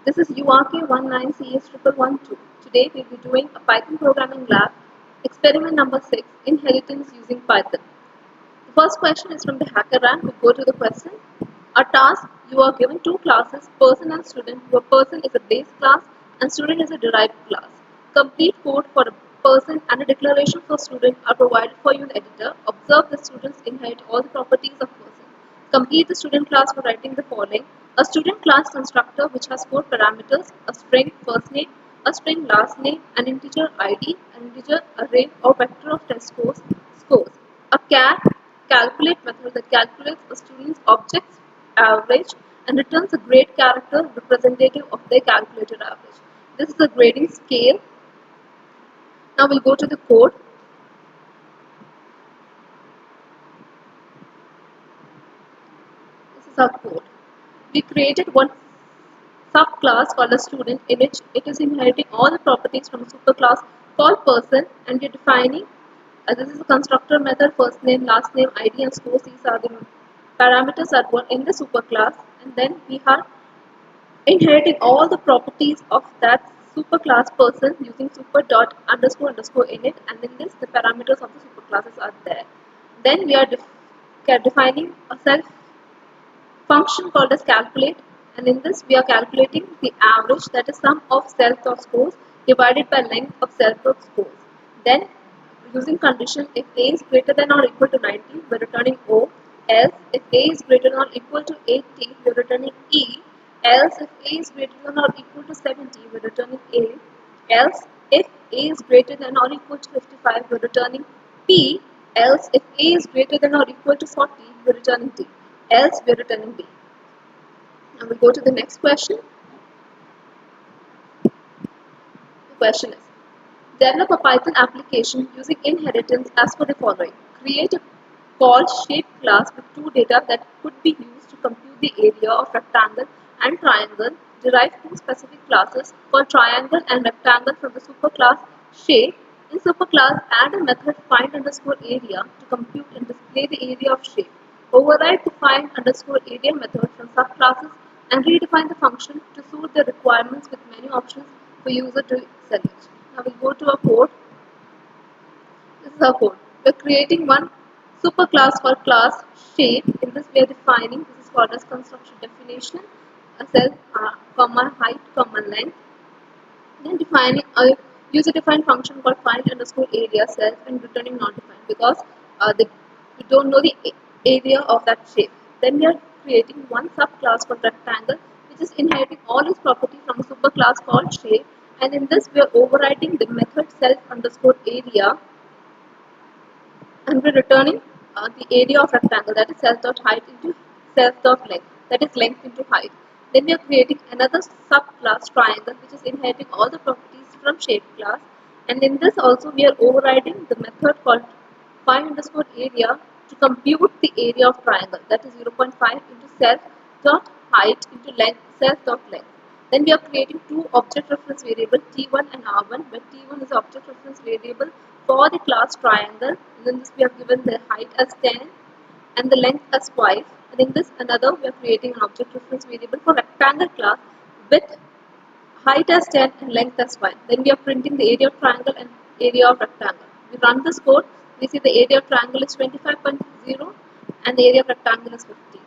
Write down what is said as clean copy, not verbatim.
This is URK19CS11112. Today we'll be doing a Python programming lab, experiment number 6, inheritance using Python. The first question is from the HackerRank. We go to the question. A task: you are given two classes, person and student, where person is a base class and student is a derived class. Complete code for a person and a declaration for student are provided for you in editor. Observe the students inherit all the properties of person. Complete the student class for writing the following. A student class constructor which has four parameters: a string first name, a string last name, an integer id, an integer array or vector of test scores. A calculate method that calculates a student's object's average and returns a grade character representative of their calculated average. This is a grading scale. Now we'll go to the code. This is our code. We created one subclass called a student in which it is inheriting all the properties from a superclass called person, and we're defining this is a constructor method, first name, last name, id and scores. These are the parameters that were in the superclass, and then we are inheriting all the properties of that superclass person using super dot underscore underscore init, and in this the parameters of the superclasses are there. Then we are defining a self function called as calculate, and in this we are calculating the average, that is sum of cells of scores divided by length of cells of scores. Then using condition, if a is greater than or equal to 90 we are returning O, else if a is greater than or equal to 80 we are returning E, else if a is greater than or equal to 70 we are returning A, else if a is greater than or equal to 55 we are returning P, else if a is greater than or equal to 40 we are returning D, else we are returning B. Now we go to the next question. The question is, develop a Python application using inheritance as per the following. Create a call shape class with two data that could be used to compute the area of rectangle and triangle. Derive two specific classes called triangle and rectangle from the superclass shape. In superclass, add a method find underscore area to compute and display the area of shape. Override the find underscore area method from subclasses and redefine the function to suit the requirements with many options for user to select. Now we go to our code. This is our code. We are creating one superclass called class shape. In this we are defining, this is called as construction definition, a cell, comma height, comma length. Then defining a user defined function called find underscore area self and returning not defined, because we don't know the area of that shape. Then we are creating one subclass called rectangle which is inheriting all its property from a superclass called shape, and in this we are overriding the method self underscore area, and we're returning the area of rectangle, that is self dot height into self dot length, that is length into height. Then we are creating another subclass triangle which is inheriting all the properties from shape class, and in this also we are overriding the method called find underscore area to compute the area of triangle, that is 0.5 into self dot height into length self dot length. Then we are creating two object reference variable t1 and r1, where t1 is the object reference variable for the class triangle, and in this we have given the height as 10 and the length as 5, and in this another we are creating an object reference variable for rectangle class with height as 10 and length as 5. Then we are printing the area of triangle and area of rectangle. We run this code, we see the area of triangle is 25.0 and the area of rectangle is 50.